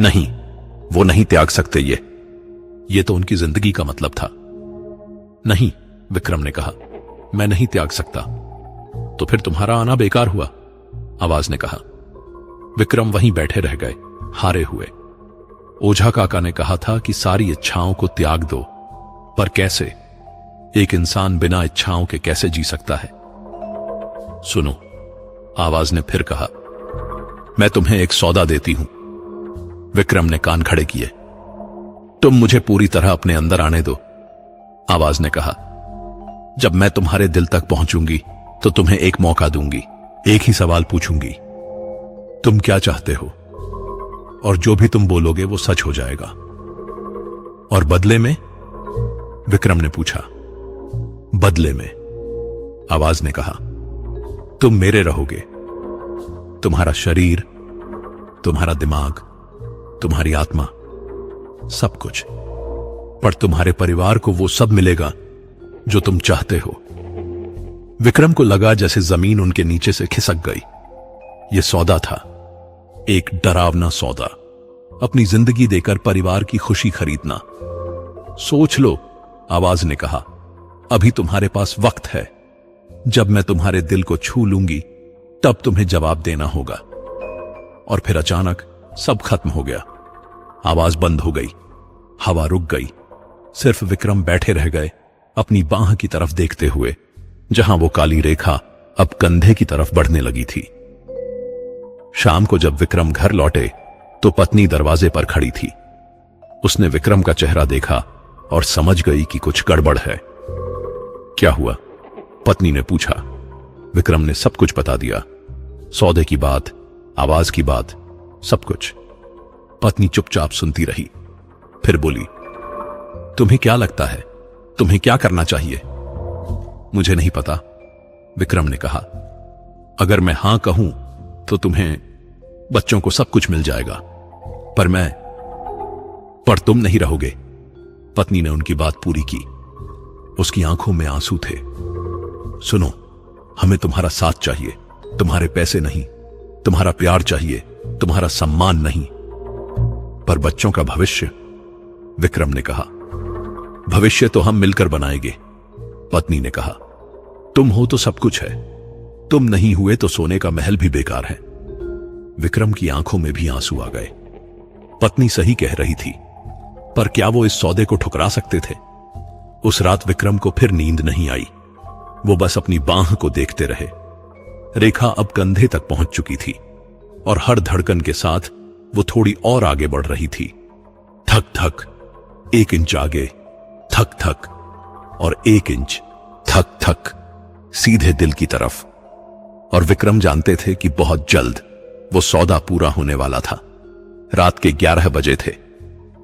S1: नहीं, वो नहीं त्याग सकते। ये तो उनकी जिंदगी का मतलब था। नहीं, विक्रम ने कहा, मैं नहीं त्याग सकता। तो फिर तुम्हारा आना बेकार हुआ, आवाज ने कहा। विक्रम वहीं बैठे रह गए, हारे हुए। ओझा काका ने कहा था कि सारी इच्छाओं को त्याग दो, पर कैसे? एक इंसान बिना इच्छाओं के कैसे जी सकता है? सुनो, आवाज ने फिर कहा, मैं तुम्हें एक सौदा देती हूं। विक्रम ने कान खड़े किए। तुम मुझे पूरी तरह अपने अंदर आने दो, आवाज ने कहा। जब मैं तुम्हारे दिल तक पहुंचूंगी तो तुम्हें एक मौका दूंगी, एक ही सवाल पूछूंगी, तुम क्या चाहते हो? और जो भी तुम बोलोगे वो सच हो जाएगा। और बदले में? विक्रम ने पूछा। बदले में, आवाज ने कहा, तुम मेरे रहोगे। तुम्हारा शरीर, तुम्हारा दिमाग, तुम्हारी आत्मा, सब कुछ। पर तुम्हारे परिवार को वो सब मिलेगा जो तुम चाहते हो। विक्रम को लगा जैसे जमीन उनके नीचे से खिसक गई। यह सौदा था, एक डरावना सौदा, अपनी जिंदगी देकर परिवार की खुशी खरीदना। सोच लो, आवाज ने कहा, अभी तुम्हारे पास वक्त है। जब मैं तुम्हारे दिल को छू लूंगी तब तुम्हें जवाब देना होगा। और फिर अचानक सब खत्म हो गया। आवाज बंद हो गई, हवा रुक गई। सिर्फ विक्रम बैठे रह गए, अपनी बांह की तरफ देखते हुए, जहां वो काली रेखा अब कंधे की तरफ बढ़ने लगी थी। शाम को जब विक्रम घर लौटे तो पत्नी दरवाजे पर खड़ी थी। उसने विक्रम का चेहरा देखा और समझ गई कि कुछ गड़बड़ है। क्या हुआ? पत्नी ने पूछा। विक्रम ने सब कुछ बता दिया, सौदे की बात, आवाज की बात, सब कुछ। पत्नी चुपचाप सुनती रही, फिर बोली, तुम्हें क्या लगता है, तुम्हें क्या करना चाहिए? मुझे नहीं पता, विक्रम ने कहा। अगर मैं हां कहूं तो तुम्हें, बच्चों को सब कुछ मिल जाएगा, पर तुम नहीं रहोगे। पत्नी ने उनकी बात पूरी की। उसकी आंखों में आंसू थे। सुनो, हमें तुम्हारा साथ चाहिए, तुम्हारे पैसे नहीं। तुम्हारा प्यार चाहिए, तुम्हारा सम्मान नहीं। पर बच्चों का भविष्य, विक्रम ने कहा। भविष्य तो हम मिलकर बनाएंगे, पत्नी ने कहा। तुम हो तो सब कुछ है, तुम नहीं हुए तो सोने का महल भी बेकार है। विक्रम की आंखों में भी आंसू आ गए। पत्नी सही कह रही थी, पर क्या वो इस सौदे को ठुकरा सकते थे? उस रात विक्रम को फिर नींद नहीं आई। वो बस अपनी बांह को देखते रहे। रेखा अब कंधे तक पहुंच चुकी थी और हर धड़कन के साथ वो थोड़ी और आगे बढ़ रही थी। थक थक, 1 इंच आगे, थक थक, और 1 इंच, थक थक, सीधे दिल की तरफ। और विक्रम जानते थे कि बहुत जल्द वो सौदा पूरा होने वाला था। रात के 11 बजे थे।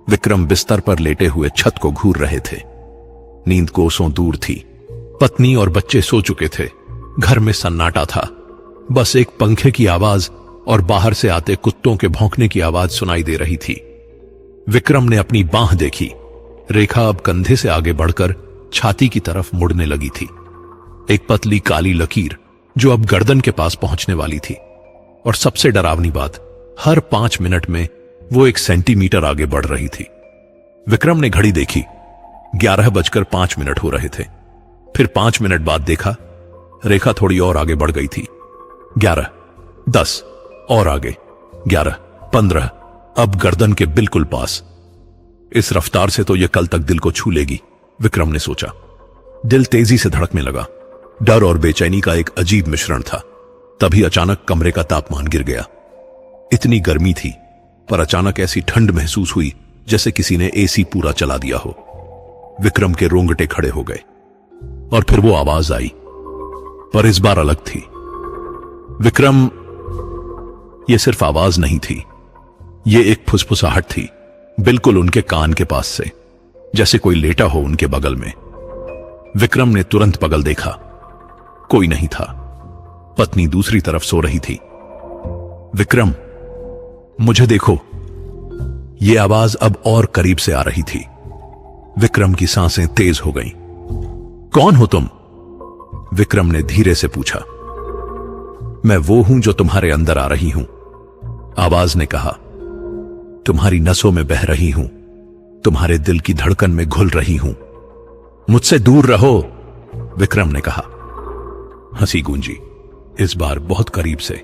S1: विक्रम बिस्तर पर लेटे हुए छत को घूर रहे थे। नींद कोसों दूर थी। पत्नी और बच्चे सो चुके थे। घर में सन्नाटा था। बस एक पंखे की आवाज और बाहर से आते कुत्तों के भौंकने की आवाज सुनाई दे रही थी। विक्रम ने अपनी बांह देखी। रेखा अब कंधे से आगे बढ़कर छाती की तरफ मुड़ने लगी थी। एक पतली काली लकीर जो अब गर्दन के पास पहुंचने वाली थी। और सबसे डरावनी बात, हर 5 मिनट में वो 1 सेंटीमीटर आगे बढ़ रही थी। विक्रम ने घड़ी देखी, 11:05 हो रहे थे। फिर 5 मिनट बाद देखा, रेखा थोड़ी और आगे बढ़ गई थी। 11, 10 और आगे, 11, 15, अब गर्दन के बिल्कुल पास। इस रफ्तार से तो यह कल तक दिल को छू लेगी, विक्रम ने सोचा। दिल तेजी से धड़कने लगा। डर और बेचैनी का एक अजीब मिश्रण था। तभी अचानक कमरे का तापमान गिर गया। इतनी गर्मी थी, पर अचानक ऐसी ठंड महसूस हुई जैसे किसी ने एसी पूरा चला दिया हो। विक्रम के रोंगटे खड़े हो गए। और फिर वो आवाज आई, पर इस बार अलग थी। विक्रम, ये सिर्फ आवाज नहीं थी, ये एक फुसफुसाहट थी, बिल्कुल उनके कान के पास से, जैसे कोई लेटा हो उनके बगल में। विक्रम ने तुरंत बगल देखा, कोई नहीं था। पत्नी दूसरी तरफ सो रही थी। विक्रम, मुझे देखो। यह आवाज अब और करीब से आ रही थी। विक्रम की सांसें तेज हो गईं। कौन हो तुम? विक्रम ने धीरे से पूछा। मैं वो हूं जो तुम्हारे अंदर आ रही हूं, आवाज ने कहा। तुम्हारी नसों में बह रही हूं, तुम्हारे दिल की धड़कन में घुल रही हूं। मुझसे दूर रहो, विक्रम ने कहा। हंसी गूंजी, इस बार बहुत करीब से,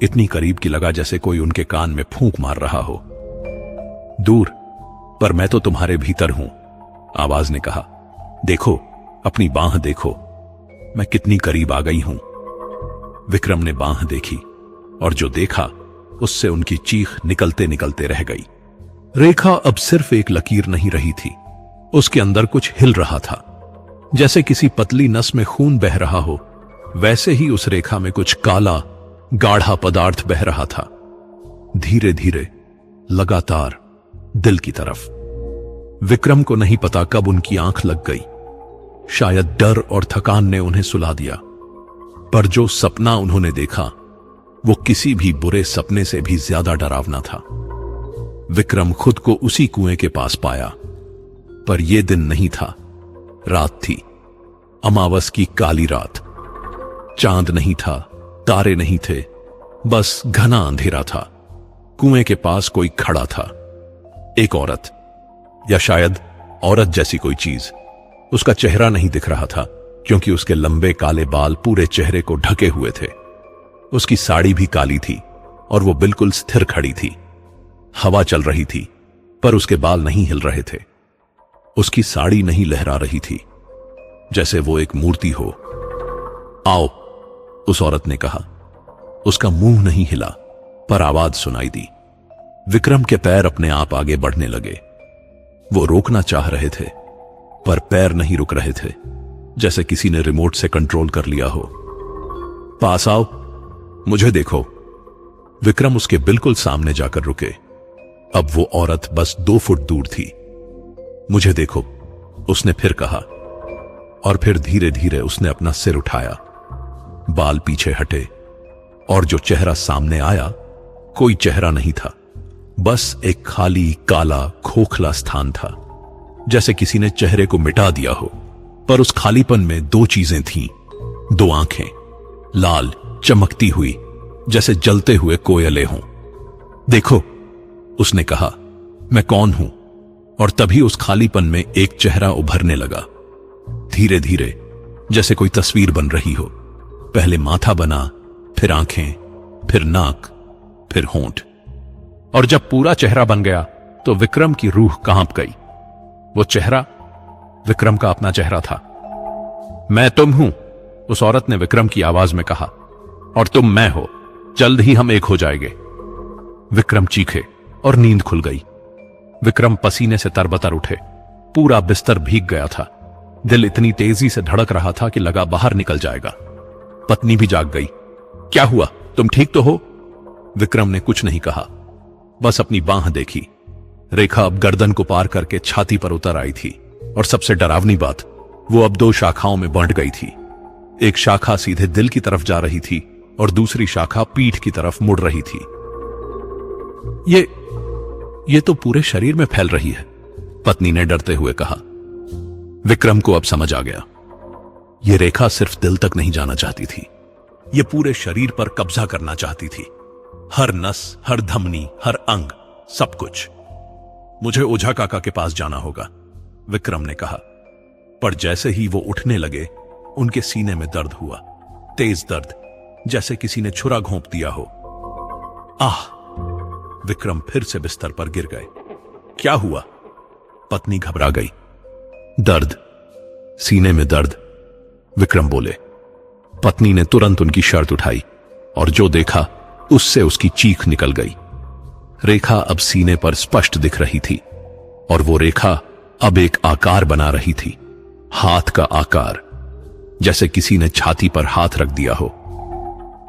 S1: इतनी करीब कि लगा जैसे कोई उनके कान में फूंक मार रहा हो। दूर, पर मैं तो तुम्हारे भीतर हूं, आवाज ने कहा। देखो, अपनी बांह देखो, मैं कितनी करीब आ गई हूं। विक्रम ने बांह देखी और जो देखा उससे उनकी चीख निकलते निकलते रह गई। रेखा अब सिर्फ एक लकीर नहीं रही थी, उसके अंदर कुछ हिल रहा था। जैसे किसी पतली नस में खून बह रहा हो, वैसे ही उस रेखा में कुछ काला गाढ़ा पदार्थ बह रहा था, धीरे धीरे, लगातार, दिल की तरफ। विक्रम को नहीं पता कब उनकी आंख लग गई। शायद डर और थकान ने उन्हें सुला दिया, पर जो सपना उन्होंने देखा वो किसी भी बुरे सपने से भी ज्यादा डरावना था। विक्रम खुद को उसी कुएं के पास पाया, पर यह दिन नहीं था, रात थी, अमावस की काली रात। चांद नहीं था, तारे नहीं थे, बस घना अंधेरा था। कुएं के पास कोई खड़ा था, एक औरत, या शायद औरत जैसी कोई चीज। उसका चेहरा नहीं दिख रहा था, क्योंकि उसके लंबे काले बाल पूरे चेहरे को ढके हुए थे। उसकी साड़ी भी काली थी और वो बिल्कुल स्थिर खड़ी थी। हवा चल रही थी, पर उसके बाल नहीं हिल रहे थे। उसकी साड़ी नहीं लहरा रही थी, जैसे वो एक मूर्ति हो। आओ, उस औरत ने कहा। उसका मुंह नहीं हिला, पर आवाज सुनाई दी। विक्रम के पैर अपने आप आगे बढ़ने लगे। वो रोकना चाह रहे थे, पर पैर नहीं रुक रहे थे, जैसे किसी ने रिमोट से कंट्रोल कर लिया हो। पास आओ, मुझे देखो। विक्रम उसके बिल्कुल सामने जाकर रुके। अब वो औरत बस 2 फुट दूर थी। मुझे देखो, उसने फिर कहा, और फिर धीरे धीरे उसने अपना सिर उठाया। बाल पीछे हटे, और जो चेहरा सामने आया, कोई चेहरा नहीं था, बस एक खाली काला खोखला स्थान था, जैसे किसी ने चेहरे को मिटा दिया हो। पर उस खालीपन में 2 चीजें थीं, 2 आंखें, लाल, चमकती हुई, जैसे जलते हुए कोयले हों। देखो, उसने कहा, मैं कौन हूं? और तभी उस खालीपन में एक चेहरा उभरने लगा, धीरे धीरे, जैसे कोई तस्वीर बन रही हो। पहले माथा बना, फिर आंखें, फिर नाक, फिर होंठ। और जब पूरा चेहरा बन गया तो विक्रम की रूह कांप गई। वो चेहरा विक्रम का अपना चेहरा था। मैं तुम हूं, उस औरत ने विक्रम की आवाज में कहा, और तुम मैं हो। जल्द ही हम एक हो जाएंगे। विक्रम चीखे और नींद खुल गई। विक्रम पसीने से तरबतर उठे। पूरा बिस्तर भीग गया था। दिल इतनी तेजी से धड़क रहा था कि लगा बाहर निकल जाएगा। पत्नी भी जाग गई। क्या हुआ, तुम ठीक तो हो? विक्रम ने कुछ नहीं कहा, बस अपनी बांह देखी। रेखा अब गर्दन को पार करके छाती पर उतर आई थी, और सबसे डरावनी बात, वो अब 2 शाखाओं में बांट गई थी। एक शाखा सीधे दिल की तरफ जा रही थी और दूसरी शाखा पीठ की तरफ मुड़ रही थी। ये तो पूरे शरीर में फैल रही है, पत्नी ने डरते हुए कहा। विक्रम को अब समझ आ गया, ये रेखा सिर्फ दिल तक नहीं जाना चाहती थी, ये पूरे शरीर पर कब्जा करना चाहती थी। हर नस, हर धमनी, हर अंग, सब कुछ। मुझे ओझा काका के पास जाना होगा, विक्रम ने कहा। पर जैसे ही वो उठने लगे, उनके सीने में दर्द हुआ, तेज दर्द, जैसे किसी ने छुरा घोंप दिया हो। आह! विक्रम फिर से बिस्तर पर गिर गए। क्या हुआ? पत्नी घबरा गई। दर्द, सीने में दर्द, विक्रम बोले। पत्नी ने तुरंत उनकी शर्त उठाई, और जो देखा उससे उसकी चीख निकल गई। रेखा अब सीने पर स्पष्ट दिख रही थी, और वो रेखा अब एक आकार बना रही थी, हाथ का आकार, जैसे किसी ने छाती पर हाथ रख दिया हो।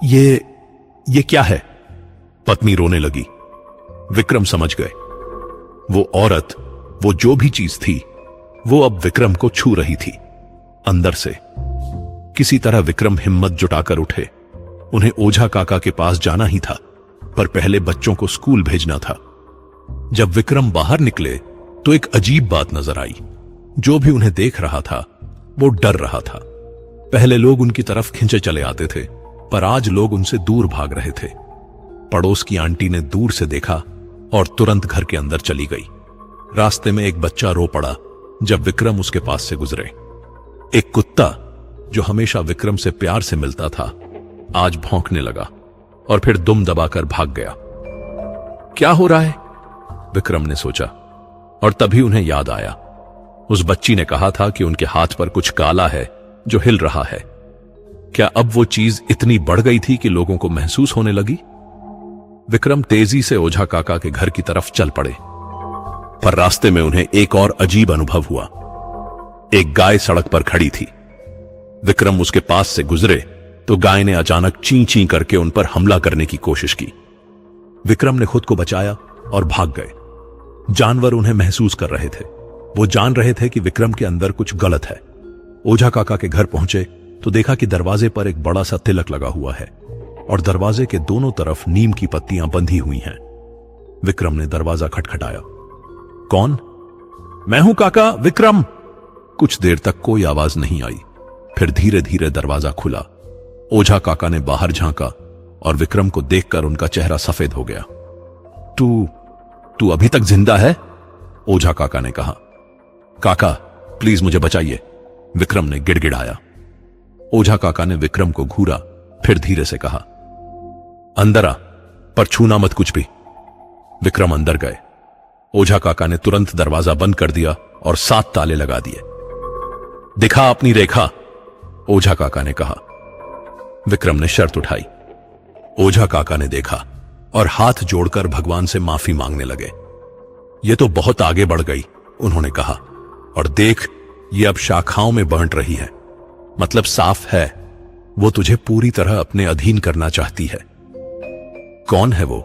S1: ये क्या है? पत्नी रोने लगी। विक्रम समझ गए। वो औरत, वो जो भी चीज थी, वो अब विक्रम को छू रही थी अंदर से। किसी तरह विक्रम हिम्मत जुटाकर उठे। उन्हें ओझा काका के पास जाना ही था, पर पहले बच्चों को स्कूल भेजना था। जब विक्रम बाहर निकले तो एक अजीब बात नजर आई। जो भी उन्हें देख रहा था वो डर रहा था। पहले लोग उनकी तरफ खिंचे चले आते थे, पर आज लोग उनसे दूर भाग रहे थे। पड़ोस की आंटी ने दूर से देखा और तुरंत घर के अंदर चली गई। रास्ते में एक बच्चा रो पड़ा जब विक्रम उसके पास से गुजरे। एक कुत्ता जो हमेशा विक्रम से प्यार से मिलता था, आज भौंकने लगा और फिर दुम दबाकर भाग गया। क्या हो रहा है? विक्रम ने सोचा, और तभी उन्हें याद आया। उस बच्ची ने कहा था कि उनके हाथ पर कुछ काला है जो हिल रहा है। क्या अब वो चीज इतनी बढ़ गई थी कि लोगों को महसूस होने लगी? विक्रम तेजी से ओझा काका के घर की तरफ चल पड़े, पर रास्ते में उन्हें एक और अजीब अनुभव हुआ। एक गाय सड़क पर खड़ी थी। विक्रम उसके पास से गुजरे तो गाय ने अचानक ची ची करके उन पर हमला करने की कोशिश की। विक्रम ने खुद को बचाया और भाग गए। जानवर उन्हें महसूस कर रहे थे। वो जान रहे थे कि विक्रम के अंदर कुछ गलत है। ओझा काका के घर पहुंचे तो देखा कि दरवाजे पर एक बड़ा सा तिलक लगा हुआ है और दरवाजे के दोनों तरफ नीम की पत्तियां बंधी हुई हैं। विक्रम ने दरवाजा खटखटाया। कौन? मैं हूं काका, विक्रम। कुछ देर तक कोई आवाज नहीं आई। फिर धीरे धीरे दरवाजा खुला। ओझा काका ने बाहर झांका और विक्रम को देखकर उनका चेहरा सफेद हो गया। तू अभी तक जिंदा है? ओझा काका ने कहा। काका, प्लीज मुझे बचाइए, विक्रम ने गिड़गिड़ाया। ओझा काका ने विक्रम को घूरा, फिर धीरे से कहा, अंदर आ, पर छूना मत कुछ भी। विक्रम अंदर गए। ओझा काका ने तुरंत दरवाजा बंद कर दिया और 7 ताले लगा दिए। दिखा अपनी रेखा, ओझा काका ने कहा। विक्रम ने शर्त उठाई। ओझा काका ने देखा और हाथ जोड़कर भगवान से माफी मांगने लगे। ये तो बहुत आगे बढ़ गई, उन्होंने कहा, और देख, ये अब शाखाओं में बांट रही है। मतलब साफ है, वो तुझे पूरी तरह अपने अधीन करना चाहती है। कौन है वो?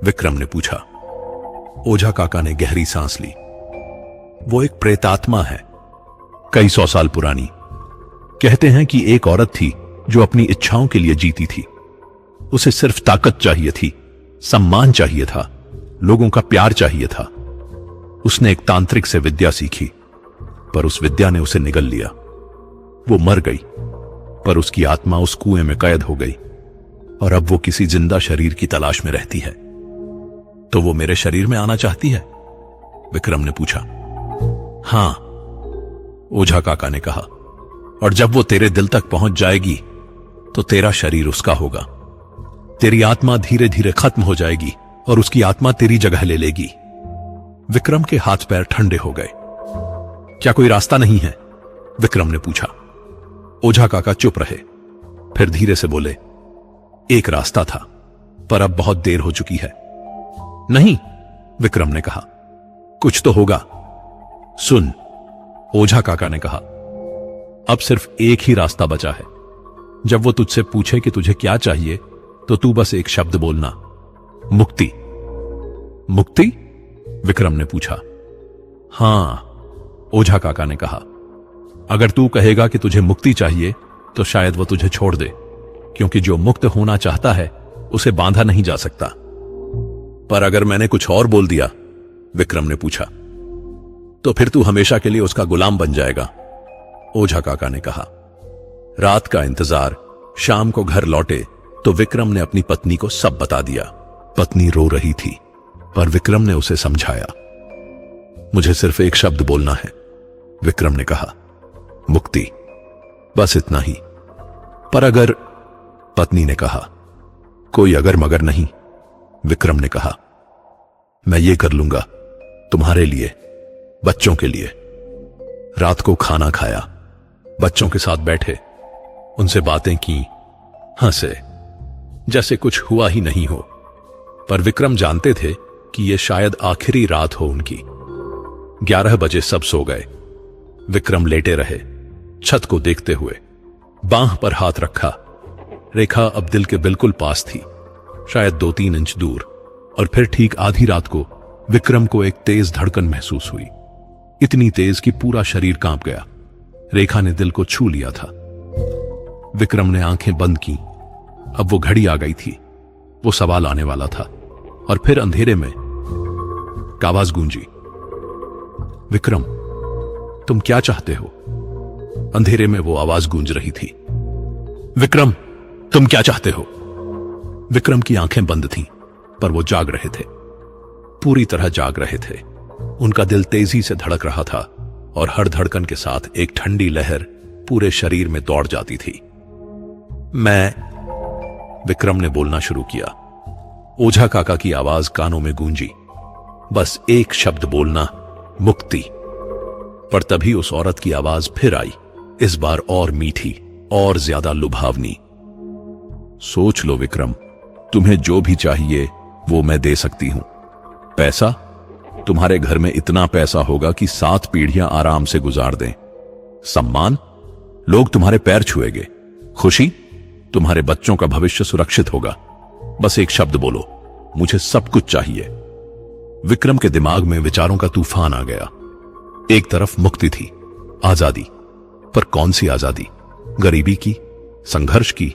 S1: विक्रम ने पूछा। ओझा काका ने गहरी सांस ली। वो एक प्रेतात्मा है, कई 100 साल पुरानी। कहते हैं कि एक औरत थी जो अपनी इच्छाओं के लिए जीती थी। उसे सिर्फ ताकत चाहिए थी, सम्मान चाहिए था, लोगों का प्यार चाहिए था। उसने एक तांत्रिक से विद्या सीखी, पर उस विद्या ने उसे निगल लिया। वो मर गई, पर उसकी आत्मा उस कुएं में कैद हो गई और अब वो किसी जिंदा शरीर की तलाश में रहती है। तो वो मेरे शरीर में आना चाहती है? विक्रम ने पूछा। हां, ओझा काका ने कहा, और जब वो तेरे दिल तक पहुंच जाएगी तो तेरा शरीर उसका होगा। तेरी आत्मा धीरे धीरे खत्म हो जाएगी और उसकी आत्मा तेरी जगह ले लेगी। विक्रम के हाथ पैर ठंडे हो गए। क्या कोई रास्ता नहीं है? विक्रम ने पूछा। ओझा काका चुप रहे, फिर धीरे से बोले, एक रास्ता था, पर अब बहुत देर हो चुकी है। नहीं, विक्रम ने कहा, कुछ तो होगा। सुन, ओझा काका ने कहा, अब सिर्फ एक ही रास्ता बचा है। जब वो तुझसे पूछे कि तुझे क्या चाहिए, तो तू बस एक शब्द बोलना, मुक्ति। मुक्ति? विक्रम ने पूछा। हां, ओझा काका ने कहा। अगर तू कहेगा कि तुझे मुक्ति चाहिए तो शायद वो तुझे छोड़ दे, क्योंकि जो मुक्त होना चाहता है उसे बांधा नहीं जा सकता। पर अगर मैंने कुछ और बोल दिया, विक्रम ने पूछा, तो फिर तू हमेशा के लिए उसका गुलाम बन जाएगा, ओझा काका ने कहा। रात का इंतजार। शाम को घर लौटे तो विक्रम ने अपनी पत्नी को सब बता दिया। पत्नी रो रही थी, पर विक्रम ने उसे समझाया। मुझे सिर्फ एक शब्द बोलना है, विक्रम ने कहा, मुक्ति, बस इतना ही। पर अगर, पत्नी ने कहा। कोई अगर मगर नहीं, विक्रम ने कहा। मैं ये कर लूंगा, तुम्हारे लिए, बच्चों के लिए। रात को खाना खाया, बच्चों के साथ बैठे, उनसे बातें की, हंसे, जैसे कुछ हुआ ही नहीं हो। पर विक्रम जानते थे कि यह शायद आखिरी रात हो उनकी। 11 बजे सब सो गए। विक्रम लेटे रहे, छत को देखते हुए, बांह पर हाथ रखा। रेखा अब दिल के बिल्कुल पास थी, शायद 2-3 इंच दूर, और फिर ठीक आधी रात को विक्रम को एक तेज धड़कन महसूस हुई, इतनी तेज कि पूरा शरीर कांप गया। रेखा ने दिल को छू लिया था। विक्रम ने आंखें बंद की। अब वो घड़ी आ गई थी, वो सवाल आने वाला था। और फिर अंधेरे में आवाज गूंजी, विक्रम, तुम क्या चाहते हो? अंधेरे में वो आवाज गूंज रही थी, विक्रम, तुम क्या चाहते हो? विक्रम की आंखें बंद थीं, पर वो जाग रहे थे, पूरी तरह जाग रहे थे। उनका दिल तेजी से धड़क रहा था और हर धड़कन के साथ एक ठंडी लहर पूरे शरीर में दौड़ जाती थी। विक्रम ने बोलना शुरू किया। ओझा काका की आवाज कानों में गूंजी, बस एक शब्द बोलना, मुक्ति। पर तभी उस औरत की आवाज फिर आई, इस बार और मीठी और ज्यादा लुभावनी। सोच लो विक्रम, तुम्हें जो भी चाहिए वो मैं दे सकती हूं। पैसा? तुम्हारे घर में इतना पैसा होगा कि 7 पीढ़ियां आराम से गुजार दें। सम्मान? लोग तुम्हारे पैर छुएंगे। खुशी? तुम्हारे बच्चों का भविष्य सुरक्षित होगा। बस एक शब्द बोलो, मुझे सब कुछ चाहिए। विक्रम के दिमाग में विचारों का तूफान आ गया। एक तरफ मुक्ति थी, आजादी, पर कौन सी आजादी? गरीबी की, संघर्ष की।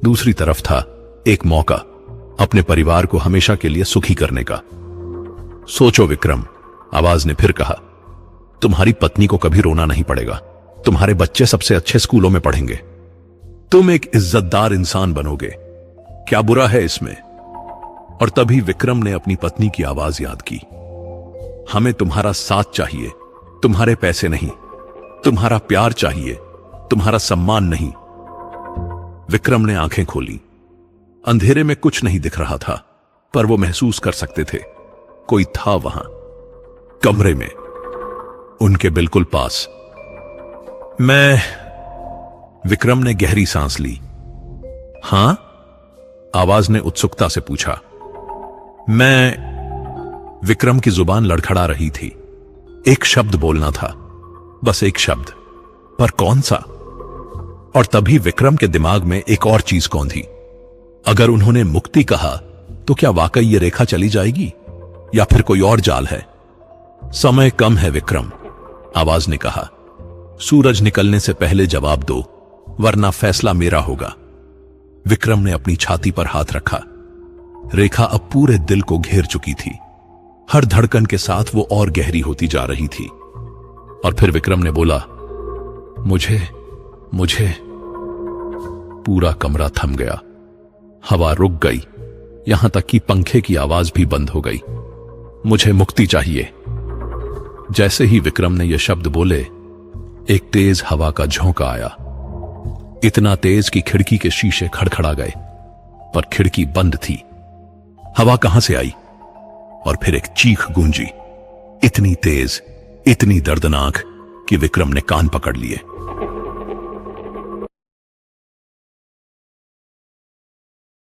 S1: दूसरी तरफ था एक मौका, अपने परिवार को हमेशा के लिए सुखी करने का। सोचो विक्रम, आवाज ने फिर कहा, तुम्हारी पत्नी को कभी रोना नहीं पड़ेगा। तुम्हारे बच्चे सबसे अच्छे स्कूलों में पढ़ेंगे। तुम एक इज्जतदार इंसान बनोगे। क्या बुरा है इसमें? और तभी विक्रम ने अपनी पत्नी की आवाज याद की, हमें तुम्हारा साथ चाहिए, तुम्हारे पैसे नहीं। तुम्हारा प्यार चाहिए, तुम्हारा सम्मान नहीं। विक्रम ने आंखें खोली। अंधेरे में कुछ नहीं दिख रहा था, पर वो महसूस कर सकते थे, कोई था वहां, कमरे में, उनके बिल्कुल पास। विक्रम ने गहरी सांस ली। हां? आवाज ने उत्सुकता से पूछा। विक्रम की जुबान लड़खड़ा रही थी। एक शब्द बोलना था, बस एक शब्द, पर कौन सा? और तभी विक्रम के दिमाग में एक और चीज कौंधी। अगर उन्होंने मुक्ति कहा तो क्या वाकई ये रेखा चली जाएगी, या फिर कोई और जाल है? समय कम है विक्रम, आवाज ने कहा। सूरज निकलने से पहले जवाब दो, वरना फैसला मेरा होगा। विक्रम ने अपनी छाती पर हाथ रखा। रेखा अब पूरे दिल को घेर चुकी थी। हर धड़कन के साथ वो और गहरी होती जा रही थी। और फिर विक्रम ने बोला, मुझे। पूरा कमरा थम गया। हवा रुक गई, यहां तक कि पंखे की आवाज भी बंद हो गई। मुझे मुक्ति चाहिए। जैसे ही विक्रम ने यह शब्द बोले, एक तेज हवा का झोंका आया, इतना तेज कि खिड़की के शीशे खड़खड़ा गए, पर खिड़की बंद थी। हवा कहां से आई? और फिर एक चीख गूंजी, इतनी तेज, इतनी दर्दनाक कि विक्रम ने कान पकड़ लिए।